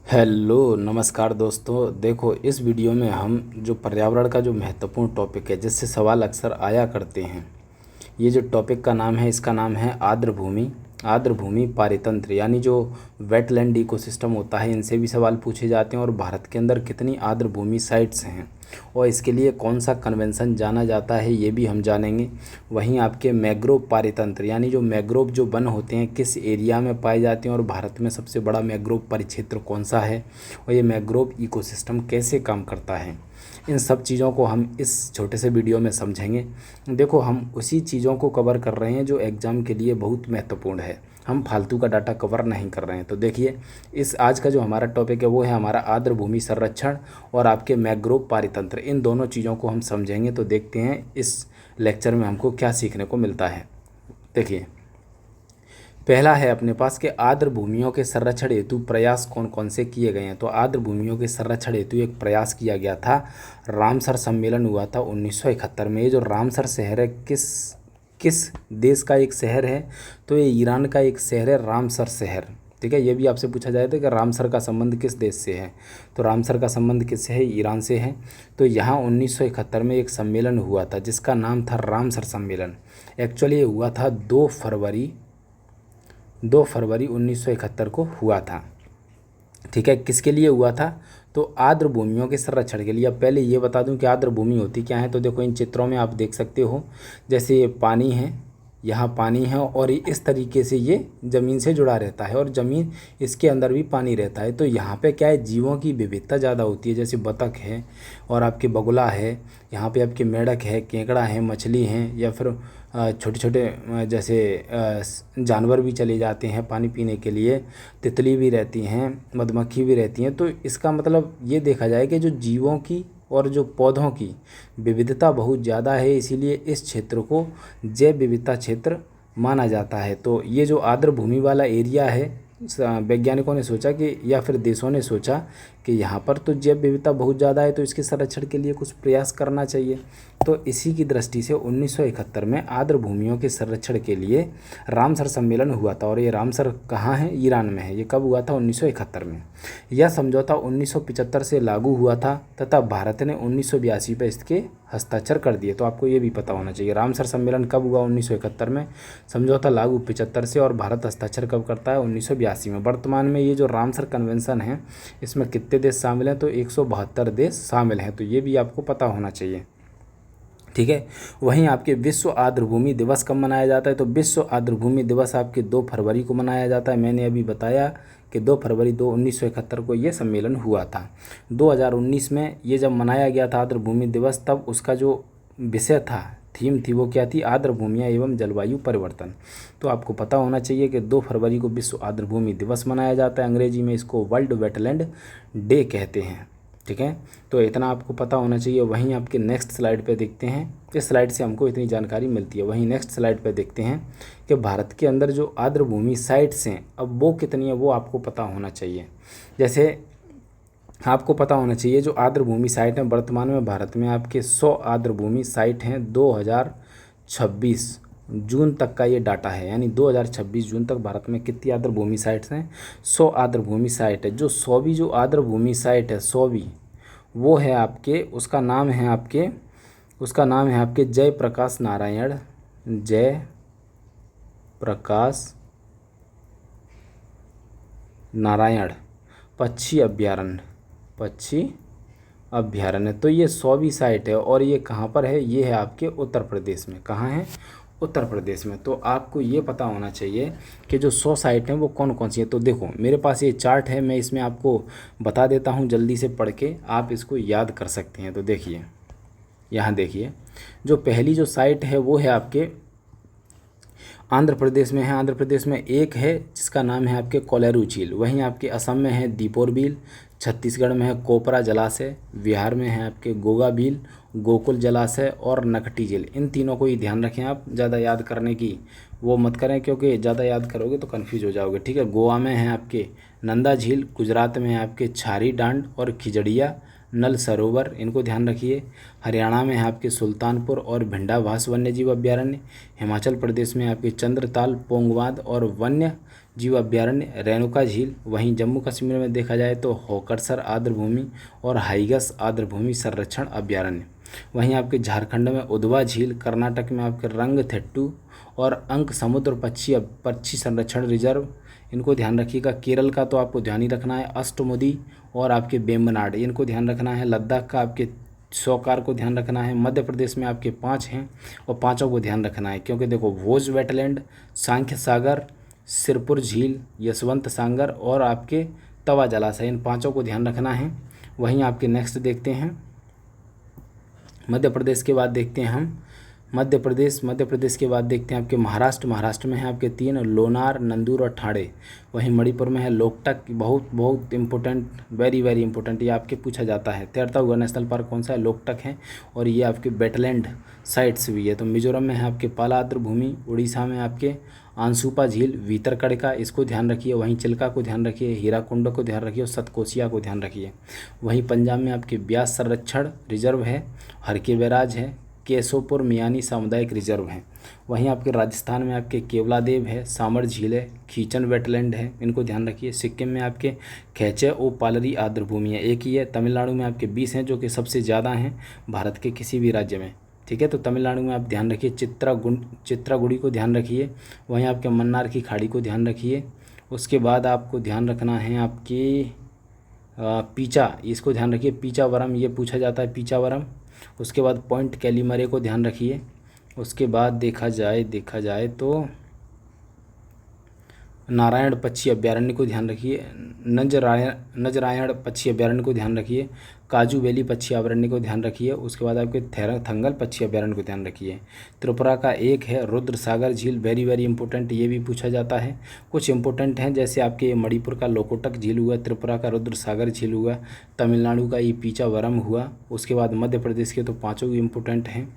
Hello नमस्कार दोस्तों। देखो, इस वीडियो में हम जो पर्यावरण का जो महत्वपूर्ण टॉपिक है जिससे सवाल अक्सर आया करते हैं, ये जो टॉपिक का नाम है, इसका नाम है आर्द्र भूमि पारितंत्र, यानी जो वेटलैंड इकोसिस्टम होता है, इनसे भी सवाल पूछे जाते हैं। और भारत के अंदर कितनी आर्द्र भूमि साइट्स हैं और इसके लिए कौन सा कन्वेंशन जाना जाता है, ये भी हम जानेंगे। वहीं आपके मैंग्रोव पारितंत्र, यानी जो मैंग्रोव जो वन होते हैं किस एरिया में पाए जाते हैं और भारत में सबसे बड़ा मैंग्रोव परिक्षेत्र कौन सा है और ये मैंग्रोव इकोसिस्टम कैसे काम करता है, इन सब चीज़ों को हम इस छोटे से वीडियो में समझेंगे। देखो, हम उसी चीज़ों को कवर कर रहे हैं जो एग्ज़ाम के लिए बहुत महत्वपूर्ण है, हम फालतू का डाटा कवर नहीं कर रहे हैं। तो देखिए, इस आज का जो हमारा टॉपिक है वो है हमारा आर्द्र भूमि संरक्षण और आपके मैंग्रोव पारितंत्र, इन दोनों चीज़ों को हम समझेंगे। तो देखते हैं इस लेक्चर में हमको क्या सीखने को मिलता है। देखिए, पहला है अपने पास के आर्द्र भूमियों के संरक्षण हेतु प्रयास कौन कौन से किए गए हैं। तो आर्द्र भूमियों के संरक्षण हेतु एक प्रयास किया गया था, रामसर सम्मेलन हुआ था 1971 में। ये जो रामसर शहर है किस देश का एक शहर है, तो ये ईरान का एक शहर है, रामसर शहर। ठीक है, ये भी आपसे पूछा जाए था कि रामसर का संबंध किस देश से है, तो रामसर का संबंध किससे है, ईरान से है। तो यहाँ 1971 में एक सम्मेलन हुआ था जिसका नाम था रामसर सम्मेलन। एक्चुअली ये हुआ था 2 फरवरी 1971 को हुआ था। ठीक है, किसके लिए हुआ था, तो आर्द्र भूमियों के संरक्षण के लिए। अब पहले ये बता दूं कि आर्द्र भूमि होती क्या है। तो देखो, इन चित्रों में आप देख सकते हो, जैसे ये पानी है, यहाँ पानी है और इस तरीके से ये ज़मीन से जुड़ा रहता है और ज़मीन इसके अंदर भी पानी रहता है। तो यहाँ पे क्या है, जीवों की विविधता ज़्यादा होती है, जैसे बतख है और आपके बगुला है, यहाँ पे आपके मेंढक है, केकड़ा है, मछली हैं, या फिर छोटे छोटे जैसे जानवर भी चले जाते हैं पानी पीने के लिए, तितली भी रहती हैं, मधुमक्खी भी रहती हैं। तो इसका मतलब ये देखा जाए कि जो जीवों की और जो पौधों की विविधता बहुत ज़्यादा है, इसीलिए इस क्षेत्र को जैव विविधता क्षेत्र माना जाता है। तो ये जो आर्द्र भूमि वाला एरिया है, वैज्ञानिकों ने सोचा कि या फिर देशों ने सोचा कि यहाँ पर तो जैव विविधता बहुत ज़्यादा है, तो इसके संरक्षण के लिए कुछ प्रयास करना चाहिए। तो इसी की दृष्टि से 1971 में आर्द्र भूमियों के संरक्षण के लिए रामसर सम्मेलन हुआ था। और ये रामसर कहाँ है, ईरान में है। ये कब हुआ था, 1971 में। यह समझौता 1975 से लागू हुआ था तथा भारत ने 1982 पर इसके हस्ताक्षर कर दिए। तो आपको ये भी पता होना चाहिए, रामसर सम्मेलन कब हुआ, 1971 में, समझौता लागू 75 से, और भारत हस्ताक्षर कब करता है, 1982 में। वर्तमान में ये जो रामसर कन्वेंशन है, इसमें कितने देश शामिल हैं, तो 172 देश शामिल हैं। तो ये भी आपको पता होना चाहिए। ठीक है, वहीं आपके विश्व आर्द्र भूमि दिवस कब मनाया जाता है, तो विश्व आर्द्र भूमि दिवस आपके 2 फरवरी को मनाया जाता है। मैंने अभी बताया कि 2 फरवरी 1971 को ये सम्मेलन हुआ था। 2019 में ये जब मनाया गया था आर्द्र भूमि दिवस, तब उसका जो विषय था, थीम थी, वो क्या थी, आर्द्र भूमियाँ एवं जलवायु परिवर्तन। तो आपको पता होना चाहिए कि 2 फरवरी को विश्व आर्द्र भूमि दिवस मनाया जाता है। अंग्रेजी में इसको वर्ल्ड वेटलैंड डे कहते हैं। ठीक है, तो इतना आपको पता होना चाहिए। वहीं आपके नेक्स्ट स्लाइड पे देखते हैं, इस स्लाइड से हमको इतनी जानकारी मिलती है। वहीं नेक्स्ट स्लाइड पे देखते हैं कि भारत के अंदर जो आर्द्र भूमि साइट्स हैं, अब वो कितनी है वो आपको पता होना चाहिए। जैसे आपको पता होना चाहिए जो आर्द्र भूमि साइट हैं, वर्तमान में भारत में आपके 100 आर्द्र भूमि साइट हैं। 2026 जून तक का ये डाटा है, यानी 2026 जून तक भारत में कितनी आर्द्र भूमि साइट्स हैं, 100 आर्द्र भूमि साइट है। जो 100वीं जो आर्द्र भूमि साइट है, 100वीं, वो है आपके, उसका नाम है आपके जयप्रकाश नारायण पक्षी अभ्यारण्य। तो ये 100वीं साइट है और ये कहाँ पर है, ये है आपके उत्तर प्रदेश में। कहाँ है, उत्तर प्रदेश में। तो आपको ये पता होना चाहिए कि जो 100 साइट हैं वो कौन कौन सी है। तो देखो, मेरे पास ये चार्ट है, मैं इसमें आपको बता देता हूँ, जल्दी से पढ़ के आप इसको याद कर सकते हैं। तो देखिए, यहाँ देखिए, जो पहली जो साइट है वो है आपके आंध्र प्रदेश में है। आंध्र प्रदेश में एक है जिसका नाम है आपके कोलेरू झील। वहीं आपके असम में है दीपोर बील, छत्तीसगढ़ में है कोपरा जलाशय, बिहार में है आपके गोगा बील, गोकुल जलाशय और नकटी झील। इन तीनों को ही ध्यान रखें, आप ज़्यादा याद करने की वो मत करें, क्योंकि ज़्यादा याद करोगे तो कन्फ्यूज हो जाओगे। ठीक है, गोवा में है आपके नंदा झील, गुजरात में है आपके छारी डांड और खिजड़िया नल सरोवर, इनको ध्यान रखिए। हरियाणा में है आपके सुल्तानपुर और भिंडाभास वन्यजीव अभ्यारण्य। हिमाचल प्रदेश में आपके चंद्रताल, पोंगवाद और वन्य जीव अभ्यारण्य रेणुका झील। वहीं जम्मू कश्मीर में देखा जाए तो होकरसर आर्द्रभूमि और हाइगस आर्द्रभूमि संरक्षण अभ्यारण्य। वहीं आपके झारखंड में उदवा झील, कर्नाटक में आपके रंगथेट्टू और अंक समुद्र पक्षी संरक्षण रिजर्व, इनको ध्यान रखिएगा। केरल का तो आपको ध्यान ही रखना है अष्टमुदी और आपके वेम्बनाड, इनको ध्यान रखना है। लद्दाख का आपके सौकार को ध्यान रखना है। मध्य प्रदेश में आपके 5 हैं और पाँचों को ध्यान रखना है, क्योंकि देखो भोज वेटलैंड, सांख्य सागर, सिरपुर झील, यशवंत सागर और आपके तवा जलाशय, इन पाँचों को ध्यान रखना है। वहीं आपके नेक्स्ट देखते हैं मध्य प्रदेश के बाद देखते हैं हम मध्य प्रदेश के बाद देखते हैं आपके महाराष्ट्र में है आपके 3 लोनार, नंदूर और ठाणे। वहीं मणिपुर में है लोकटक, बहुत इंपॉर्टेंट, वेरी वेरी इंपॉर्टेंट, ये आपके पूछा जाता है। तैरता हुआ नेशनल पार्क कौन सा है? लोकटक है, और ये आपके वेटलैंड साइट्स भी है। तो मिजोरम में है आपके पाला आर्द्रभूमि, उड़ीसा में आपके आंसुपा झील, भीतरकनिका, इसको ध्यान रखिए। वहीं चिल्का को ध्यान रखिए, हीराकुंड को ध्यान रखिए और सतकोसिया को ध्यान रखिए। वहीं पंजाब में आपके ब्यास संरक्षण रिजर्व है, हरके बैराज है, केशोपुर मियानी सामुदायिक रिजर्व है। वहीं आपके राजस्थान में आपके केवलादेव है, सामर झील है, खीचन वेटलैंड है, इनको ध्यान रखिए। सिक्किम में आपके खैचे ओ पालरी आर्द्रभूमि है, एक ही है। तमिलनाडु में आपके 20 हैं, जो कि सबसे ज़्यादा हैं भारत के किसी भी राज्य में, ठीक है। तो तमिलनाडु में आप ध्यान रखिए चित्रागुड़ी को ध्यान रखिए। वहीं आपके मन्नार की खाड़ी को ध्यान रखिए। उसके बाद आपको ध्यान रखना है आपकी पीचा, इसको ध्यान रखिए, पीचावरम, ये पूछा जाता है पीचावरम। उसके बाद पॉइंट कैलीमरे को ध्यान रखिए। उसके बाद देखा जाए तो नारायण पक्षी अभ्यारण्य को ध्यान रखिए, नजरायण पक्षी अभ्यारण्य को ध्यान रखिए, काजू वैली पक्षी अभयारण्य को ध्यान रखिए। उसके बाद आपके थंगल पक्षी अभ्यारण्य को ध्यान रखिए। त्रिपुरा का एक है रुद्र सागर झील, वेरी वेरी इंपॉर्टेंट, ये भी पूछा जाता है। कुछ इंपॉर्टेंट हैं, जैसे आपके मणिपुर का लोकोटक झील हुआ, त्रिपुरा का रुद्र सागर झील हुआ, तमिलनाडु का ये पीचावरम हुआ। उसके बाद मध्य प्रदेश के तो पाँचों भी इंपॉर्टेंट हैं।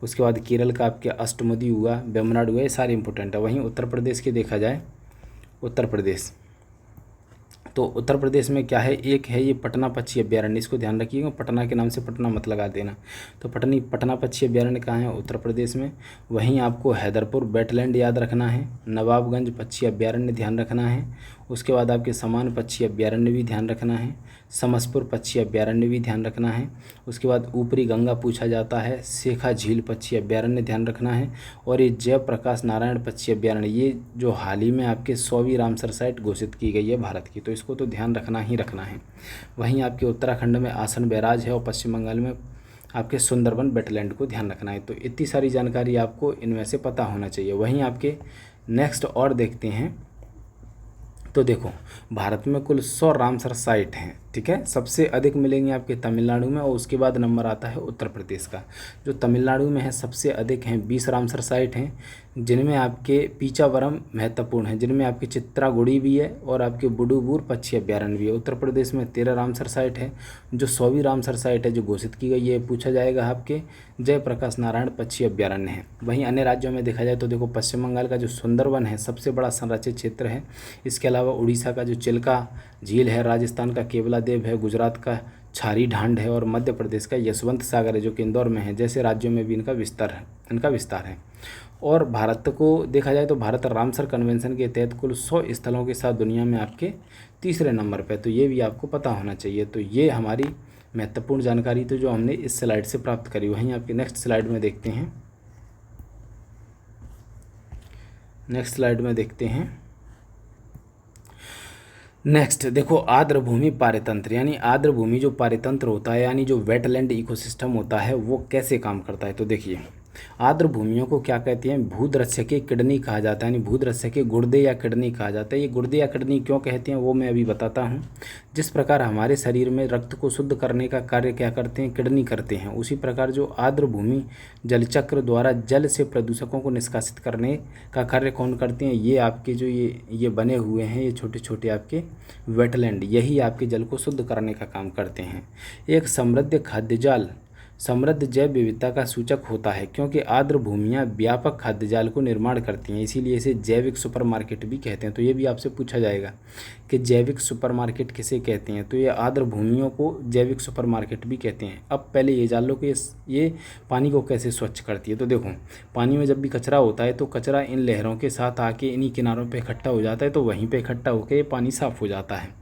उसके बाद केरल का आपके अष्टमुदी हुआ, वेम्बनाड हुआ, ये सारे इंपॉर्टेंट है। वहीं उत्तर प्रदेश के देखा जाए, उत्तर प्रदेश में क्या है, एक है ये पटना पक्षी अभ्यारण्य, इसको ध्यान रखिएगा, पटना के नाम से पटना मत लगा देना। तो पटना पक्षी अभ्यारण्य कहाँ है? उत्तर प्रदेश में। वहीं आपको हैदरपुर वेटलैंड याद रखना है, नवाबगंज पक्षी अभ्यारण्य ध्यान रखना है। उसके बाद आपके समान पक्षी अभ्यारण्य भी ध्यान रखना है, समसपुर पक्षी अभ्यारण्य भी ध्यान रखना है। उसके बाद ऊपरी गंगा पूछा जाता है, शेखा झील पक्षी अभ्यारण्य ध्यान रखना है। और ये जयप्रकाश नारायण पक्षी अभ्यारण्य, ये जो हाल ही में आपके 100वीं रामसर साइट घोषित की गई है भारत की, तो इसको तो ध्यान रखना ही रखना है। वहीं आपके उत्तराखंड में आसन बैराज है और पश्चिम बंगाल में आपके सुंदरबन वेटलैंड को ध्यान रखना है। तो इतनी सारी जानकारी आपको इनमें से पता होना चाहिए। वहीं आपके नेक्स्ट और देखते हैं, तो देखो भारत में कुल 100 रामसर साइट हैं, ठीक है। सबसे अधिक मिलेंगे आपके तमिलनाडु में, और उसके बाद नंबर आता है उत्तर प्रदेश का। जो तमिलनाडु में है सबसे अधिक हैं, 20 रामसर साइट हैं, जिनमें आपके पीचावरम महत्वपूर्ण है, जिनमें आपकी चित्रागुड़ी भी है और आपके बुडुबूर पक्षी अभ्यारण्य भी है। उत्तर प्रदेश में 13 रामसर साइट है। जो 100वीं रामसर साइट है जो घोषित की गई है, पूछा जाएगा आपके जयप्रकाश नारायण पक्षी अभ्यारण्य है। वहीं अन्य राज्यों में देखा जाए तो देखो पश्चिम बंगाल का जो सुंदरवन है सबसे बड़ा संरक्षित क्षेत्र है। इसके अलावा उड़ीसा का जो चिल्का झील है, राजस्थान का केवलादेव है, गुजरात का छारी ढांड है और मध्य प्रदेश का यशवंत सागर है जो कि इंदौर में है। जैसे राज्यों में भी इनका विस्तार है। और भारत को देखा जाए तो भारत रामसर कन्वेंशन के तहत कुल 100 स्थलों के साथ दुनिया में आपके तीसरे नंबर पर, तो ये भी आपको पता होना चाहिए। तो ये हमारी महत्वपूर्ण जानकारी तो जो हमने इस स्लाइड से प्राप्त करी। वहीं आपके नेक्स्ट स्लाइड में देखते हैं, नेक्स्ट देखो आर्द्रभूमि पारेतंत्र, यानी आर्द्रभूमि जो पारेतंत्र होता है, यानी जो वेटलैंड इकोसिस्टम होता है, वो कैसे काम करता है। तो देखिए आर्द्र भूमियों को क्या कहते हैं? भूदृश्यकीय किडनी कहा जाता है, यानी भूदृश्यकीय गुर्दे या किडनी कहा जाता है। ये गुर्दे या किडनी क्यों कहते हैं वो मैं अभी बताता हूँ। जिस प्रकार हमारे शरीर में रक्त को शुद्ध करने का कार्य क्या करते हैं? किडनी करते हैं, उसी प्रकार जो आर्द्र भूमि जलचक्र द्वारा जल से प्रदूषकों को निष्कासित करने का कार्य कौन करते हैं? ये आपके जो ये बने हुए हैं, ये छोटे छोटे आपके वेटलैंड, यही आपके जल को शुद्ध करने का काम करते हैं। एक समृद्ध खाद्य जाल समृद्ध जैव विविधता का सूचक होता है, क्योंकि आर्द्र भूमियाँ व्यापक खाद्य जाल को निर्माण करती हैं, इसीलिए इसे जैविक सुपरमार्केट भी कहते हैं। तो ये भी आपसे पूछा जाएगा कि जैविक सुपरमार्केट किसे कहते हैं, तो ये आर्द्र भूमियों को जैविक सुपरमार्केट भी कहते हैं। अब पहले ये जान लो कि ये पानी को कैसे स्वच्छ करती है। तो देखो, पानी में जब भी कचरा होता है तो कचरा इन लहरों के साथ आके इन्हीं किनारों पे इकट्ठा हो जाता है, तो वहीं पे इकट्ठा होकर ये पानी साफ़ हो जाता है।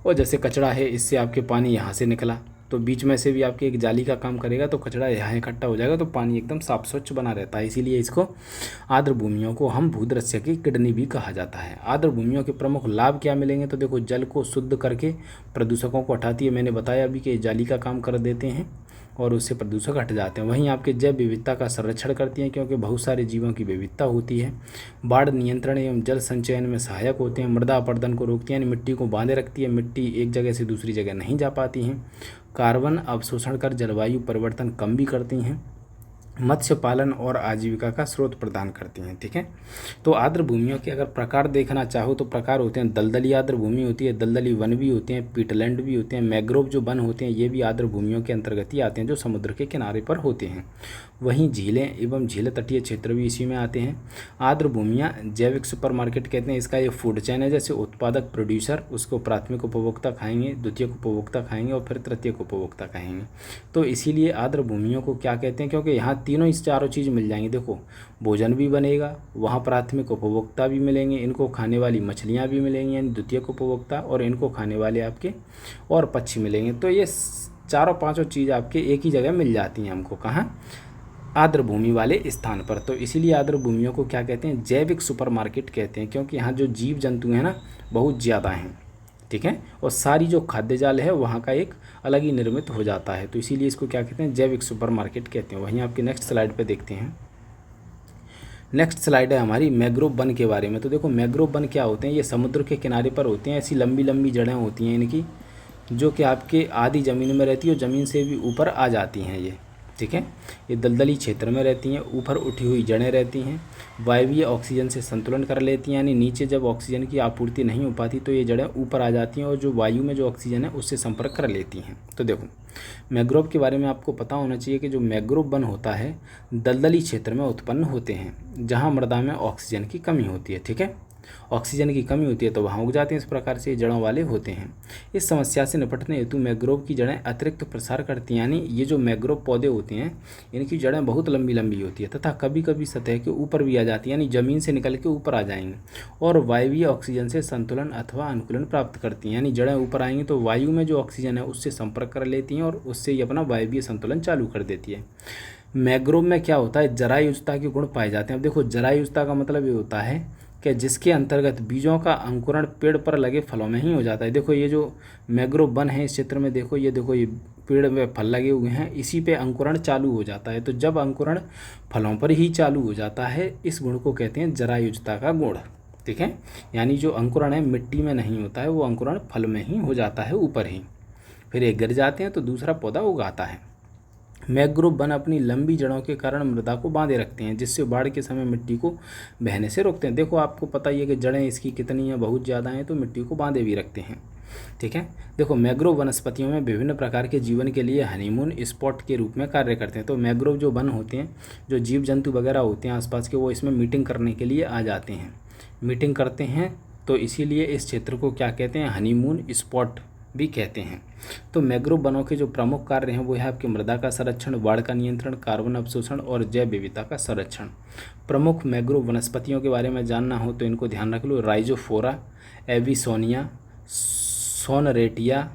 और जैसे कचरा है, इससे आपके पानी यहाँ से निकला तो बीच में से भी आपके एक जाली का काम करेगा, तो कचरा यहाँ इकट्ठा हो जाएगा, तो पानी एकदम साफ स्वच्छ बना रहता है। इसीलिए इसको आर्द्र भूमियों को हम भूदृश्य की किडनी भी कहा जाता है। आर्द्र भूमियों के प्रमुख लाभ क्या मिलेंगे, तो देखो, जल को शुद्ध करके प्रदूषकों को हटाती है। मैंने बताया अभी कि जाली का काम कर देते हैं और उससे प्रदूषक हट जाते हैं। वहीं आपके जैव विविधता का संरक्षण करती हैं, क्योंकि बहुत सारे जीवों की विविधता होती है। बाढ़ नियंत्रण एवं जल संचयन में सहायक होते हैं। मृदा अपरदन को रोकती हैं, यानी मिट्टी को बांधे रखती है, मिट्टी एक जगह से दूसरी जगह नहीं जा पाती हैं। कार्बन अवशोषण कर जलवायु परिवर्तन कम भी करती हैं। मत्स्य पालन और आजीविका का स्रोत प्रदान करती हैं। ठीक है, तो आर्द्र भूमियों के अगर प्रकार देखना चाहो तो प्रकार होते हैं, दलदली आर्द्र भूमि होती है, दलदली वन भी होते हैं, पीटलैंड भी होते हैं, मैग्रोव जो वन होते हैं ये भी आर्द्र भूमियों के अंतर्गत ही आते हैं, जो समुद्र के किनारे पर होते हैं। वहीं झीलें एवं झील तटीय क्षेत्र भी इसी में आते हैं। आर्द्र भूमियाँ जैविक सुपरमार्केट कहते हैं। इसका ये फूड चैन है, जैसे उत्पादक प्रोड्यूसर, उसको प्राथमिक उपभोक्ता खाएंगे, द्वितीयक उपभोक्ता खाएंगे और फिर तृतीयक उपभोक्ता खाएंगे। तो इसीलिए आर्द्र भूमियों को क्या कहते हैं, क्योंकि यहाँ तीनों इस चारों चीज़ मिल जाएंगी। देखो, भोजन भी बनेगा, वहाँ प्राथमिक उपभोक्ता भी मिलेंगे, इनको खाने वाली मछलियाँ भी मिलेंगी यानी द्वितीयक उपभोक्ता, और इनको खाने वाले आपके और पक्षी मिलेंगे। तो ये चारों पांचों चीज़ आपके एक ही जगह मिल जाती हैं हमको, कहाँ, आर्द्र भूमि वाले स्थान पर। तो इसीलिए आर्द्र भूमियों को क्या कहते हैं, जैविक सुपरमार्केट कहते हैं, क्योंकि यहाँ जो जीव जंतु हैं ना बहुत ज़्यादा हैं। ठीक है, और सारी जो खाद्य जाल है वहाँ का एक अलग ही निर्मित हो जाता है, तो इसीलिए इसको क्या कहते हैं, जैविक सुपरमार्केट कहते हैं। वहीं आपकी नेक्स्ट स्लाइड पे देखते हैं। नेक्स्ट स्लाइड है हमारी मैग्रोव वन के बारे में। तो देखो, मैग्रोव वन क्या होते हैं, ये समुद्र के किनारे पर होते हैं। ऐसी लंबी लंबी जड़ें होती हैं इनकी, जो कि आपके आधी ज़मीन में रहती है और ज़मीन से भी ऊपर आ जाती हैं ये। ठीक है, ये दलदली क्षेत्र में रहती हैं, ऊपर उठी हुई जड़ें रहती हैं, वायवीय ऑक्सीजन से संतुलन कर लेती हैं, यानी नीचे जब ऑक्सीजन की आपूर्ति नहीं हो पाती तो ये जड़ें ऊपर आ जाती हैं और जो वायु में जो ऑक्सीजन है उससे संपर्क कर लेती हैं। तो देखो, मैग्रोव के बारे में आपको पता होना चाहिए कि जो मैग्रोव वन होता है दलदली क्षेत्र में उत्पन्न होते हैं, जहाँ मृदा में ऑक्सीजन की कमी होती है। ठीक है, ऑक्सीजन की कमी होती है तो वहाँ उग जाते हैं। इस प्रकार से ये जड़ों वाले होते हैं। इस समस्या से निपटने हेतु मैग्रोव की जड़ें अतिरिक्त प्रसार करती हैं, यानी ये जो मैग्रोव पौधे होते हैं इनकी जड़ें बहुत लंबी लंबी होती है तथा कभी कभी सतह के ऊपर भी आ जाती है, यानी ज़मीन से निकल के ऊपर आ जाएंगे और वायवीय ऑक्सीजन से संतुलन अथवा अनुकूलन प्राप्त करती हैं। यानी जड़ें ऊपर आएंगी तो वायु में जो ऑक्सीजन है उससे संपर्क कर लेती हैं और उससे ये अपना वायवीय संतुलन चालू कर देती है। मैग्रोव में क्या होता है, जरायुजता के गुण पाए जाते हैं। अब देखो, जरायुजता का मतलब ये होता है कि जिसके अंतर्गत बीजों का अंकुरण पेड़ पर लगे फलों में ही हो जाता है। देखो, ये जो मैग्रोव वन है इस क्षेत्र में देखो, ये देखो, ये पेड़ में फल लगे हुए हैं, इसी पे अंकुरण चालू हो जाता है। तो जब अंकुरण फलों पर ही चालू हो जाता है, इस गुण को कहते हैं जरायुजता का गुण। ठीक है, यानी जो अंकुरण है मिट्टी में नहीं होता है, वो अंकुरण फल में ही हो जाता है, ऊपर ही। फिर एक गिर जाते हैं तो दूसरा पौधा उगाता है। मैग्रोव वन अपनी लंबी जड़ों के कारण मृदा को बांधे रखते हैं, जिससे बाढ़ के समय मिट्टी को बहने से रोकते हैं। देखो, आपको पता ही है कि जड़ें इसकी कितनी हैं, बहुत ज़्यादा हैं, तो मिट्टी को बांधे भी रखते हैं। ठीक है, देखो, मैग्रोव वनस्पतियों में विभिन्न प्रकार के जीवन के लिए हनीमून स्पॉट के रूप में कार्य करते हैं। तो मैग्रोव जो वन होते हैं, जो जीव जंतु वगैरह होते हैं आसपास के, वो इसमें मीटिंग करने के लिए आ जाते हैं, मीटिंग करते हैं। तो इसीलिए इस क्षेत्र को क्या कहते हैं, हनीमून स्पॉट भी कहते हैं। तो मैग्रोव वनों के जो प्रमुख कार्य हैं वो है आपके मृदा का संरक्षण, बाढ़ का नियंत्रण, कार्बन अवशोषण और जैव विविधता का संरक्षण। प्रमुख मैग्रोव वनस्पतियों के बारे में जानना हो तो इनको ध्यान रख लो, राइजोफोरा, एविसोनिया, सोनरेटिया,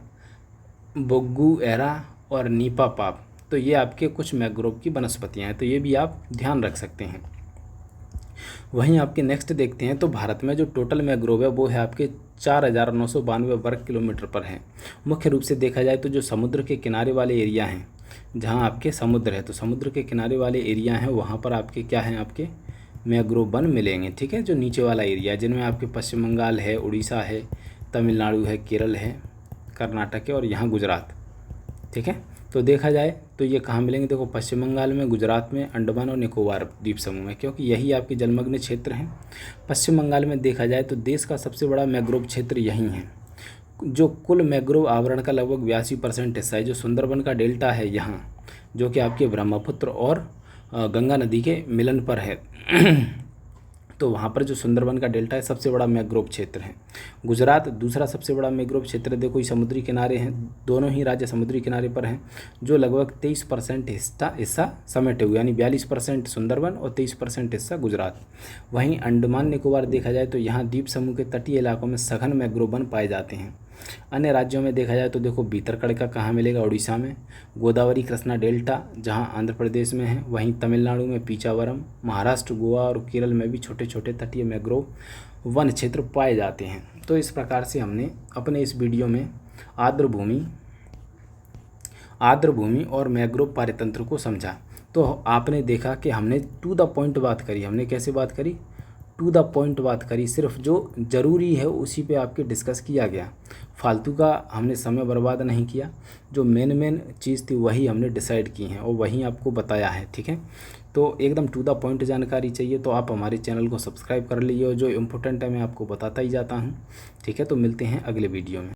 बोग्गुएरा और नीपापाप। तो ये आपके कुछ मैग्रोव की वनस्पतियाँ हैं, तो ये भी आप ध्यान रख सकते हैं। वहीं आपके नेक्स्ट देखते हैं तो भारत में जो टोटल मैग्रोव है वो है आपके 4992 वर्ग किलोमीटर पर है। मुख्य रूप से देखा जाए तो जो समुद्र के किनारे वाले एरिया हैं, जहां आपके समुद्र है, तो समुद्र के किनारे वाले एरिया हैं वहां पर आपके क्या हैं, आपके मैग्रोव वन मिलेंगे। ठीक है, जो नीचे वाला एरिया जिनमें आपके पश्चिम बंगाल है, उड़ीसा है, तमिलनाडु है, केरल है, कर्नाटक है और यहाँ गुजरात। ठीक है, तो देखा जाए तो ये कहाँ मिलेंगे, देखो, पश्चिम बंगाल में, गुजरात में, अंडमान और निकोबार द्वीप समूह में, क्योंकि यही आपके जलमग्न क्षेत्र हैं। पश्चिम बंगाल में देखा जाए तो देश का सबसे बड़ा मैग्रोव क्षेत्र यहीं है, जो कुल मैग्रोव आवरण का लगभग 82% हिस्सा है। जो सुंदरबन का डेल्टा है यहाँ जो कि आपके ब्रह्मपुत्र और गंगा नदी के मिलन पर है। तो वहाँ पर जो सुंदरबन का डेल्टा है सबसे बड़ा मैंग्रोव क्षेत्र है। गुजरात दूसरा सबसे बड़ा मैंग्रोव क्षेत्र है। देखो ये समुद्री किनारे हैं, दोनों ही राज्य समुद्री किनारे पर हैं, जो लगभग 23% हिस्सा समेटे हुए, यानी 42% सुंदरबन और 23% हिस्सा गुजरात। वहीं अंडमान निकोबार देखा जाए तो यहाँ द्वीप समूह के तटीय इलाकों में सघन मैंग्रोव वन पाए जाते हैं। अन्य राज्यों में देखा जाए तो देखो भीतरकनिका कहाँ मिलेगा, उड़ीसा में, गोदावरी कृष्णा डेल्टा जहाँ आंध्र प्रदेश में है, वहीं तमिलनाडु में पीचावरम, महाराष्ट्र, गोवा और केरल में भी छोटे छोटे तटीय मैंग्रोव वन क्षेत्र पाए जाते हैं। तो इस प्रकार से हमने अपने इस वीडियो में आर्द्र भूमि और मैंग्रोव पारितंत्र को समझा। तो आपने देखा कि हमने टू द पॉइंट बात करी। हमने कैसे बात करी? टू द पॉइंट बात करी, सिर्फ जो ज़रूरी है उसी पे आपके डिस्कस किया गया। फालतू का हमने समय बर्बाद नहीं किया, जो मेन चीज़ थी वही हमने डिसाइड की हैं और वही आपको बताया है। ठीक है, तो एकदम टू द पॉइंट जानकारी चाहिए तो आप हमारे चैनल को सब्सक्राइब कर लीजिए और जो इम्पोर्टेंट है मैं आपको बताता ही जाता हूँ। ठीक है, तो मिलते हैं अगले वीडियो में।